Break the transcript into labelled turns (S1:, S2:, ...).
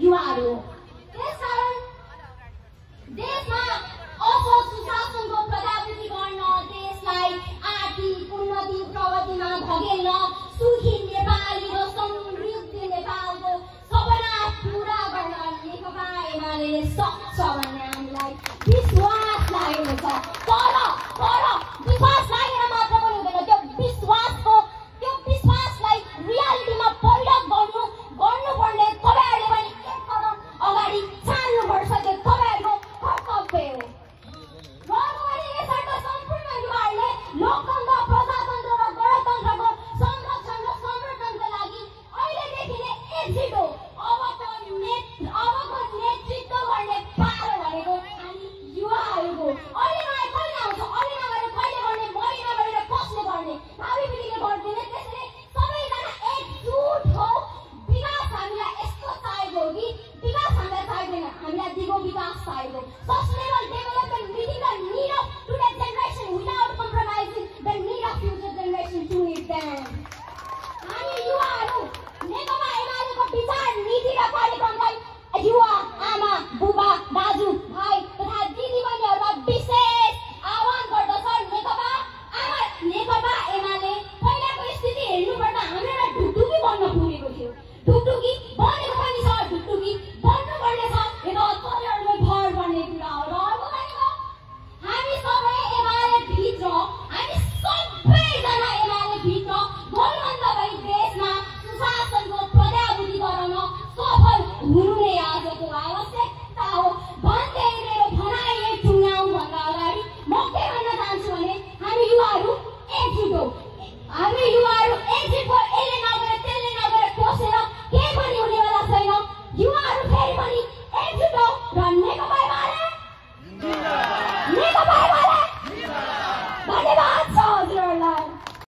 S1: युवाहरू हो। त्यसकारण देशमा असल सुशासनको प्रजावृत्ति गर्न, देशलाई आर्थिक उन्नति प्रगतिमा धकेल्न, सुखी नेपाली र समृद्ध नेपालको सपना पूरा गर्न नेकपा एमाले सक्छ भन्ने हामीलाई विश्वास लागेको छ। तर विश्वास लागेर मात्र पनि हुँदैन, त्यो विश्वासलाई रियालिटीमा परिणत गर्नुपर्ने तपाईँहरूले पनि एक कदम अगाडि चाल्नुपर्छ। त्यो तपाईँहरूको कर्तव्य हो। गर्नुपर्ने यसर्थ सम्पूर्ण युवाहरूले लोकतन्त्र, प्रजातन्त्र र गणतन्त्रको संरक्षण र संवर्धनको लागि अहिलेदेखि नै एकजुट हो। अबको नेतृत्व गर्ने पारो भनेको हामी युवाहरूको। अहिले नआए कहिले आउँछ, अहिले नगरे कहिले गर्ने, मरि नगरेर कसले गर्ने, भावी पिँढीले गर्दैन। त्यसैले सबैजना एकजुट हो। विकास हामीलाई यस्तो चाहिएको हो कि विकास हामीलाई चाहिँदैन, हामीलाई दिगो विकास चाहिएको। Sustainable development meeting the need of today generation without compromising the need of future generation to meet them. हामी युवाहरू नेकपा एमालेको विचार, नीति र कार्यक्रमलाई युवा, आमा, बुबा, दाजु, भाइ तथा दिदीबहिनीहरूमा विशेष आह्वान गर्दछ। नेकपा एमाले पहिलाको स्थिति हेर्नुपर्दा हाम्रोमा ढुकढुकी बन्न पुगेको थियो। ढुकढुकी बनेको पनि छ, ढुकढुकी बन्नुपर्ने छ। यो तलहरुमै भर पर्ने कुरा हो। र अर्को भनेको हामी सबै एमाले भित्र, हामी सबैजना एमाले भित्र बलवन्त भई देशमा सुशासनको प्रजावृत्ति गराउन सफल हुनु नै आजको आवश्यकता हो भन्दै मेरो भनाइ टुङ्ग्याउँ भन्दा अगाडि म के भन्न चाहन्छु भने हामी युवाहरू एकजुट हो। हामी युवाहरू एकजुट हो। यसले नगरे त्यसले नगरे कोसेर केही पनि हुनेवाला छैन। युवाहरू फेरि पनि एकजुट हो र नेकपा एमाले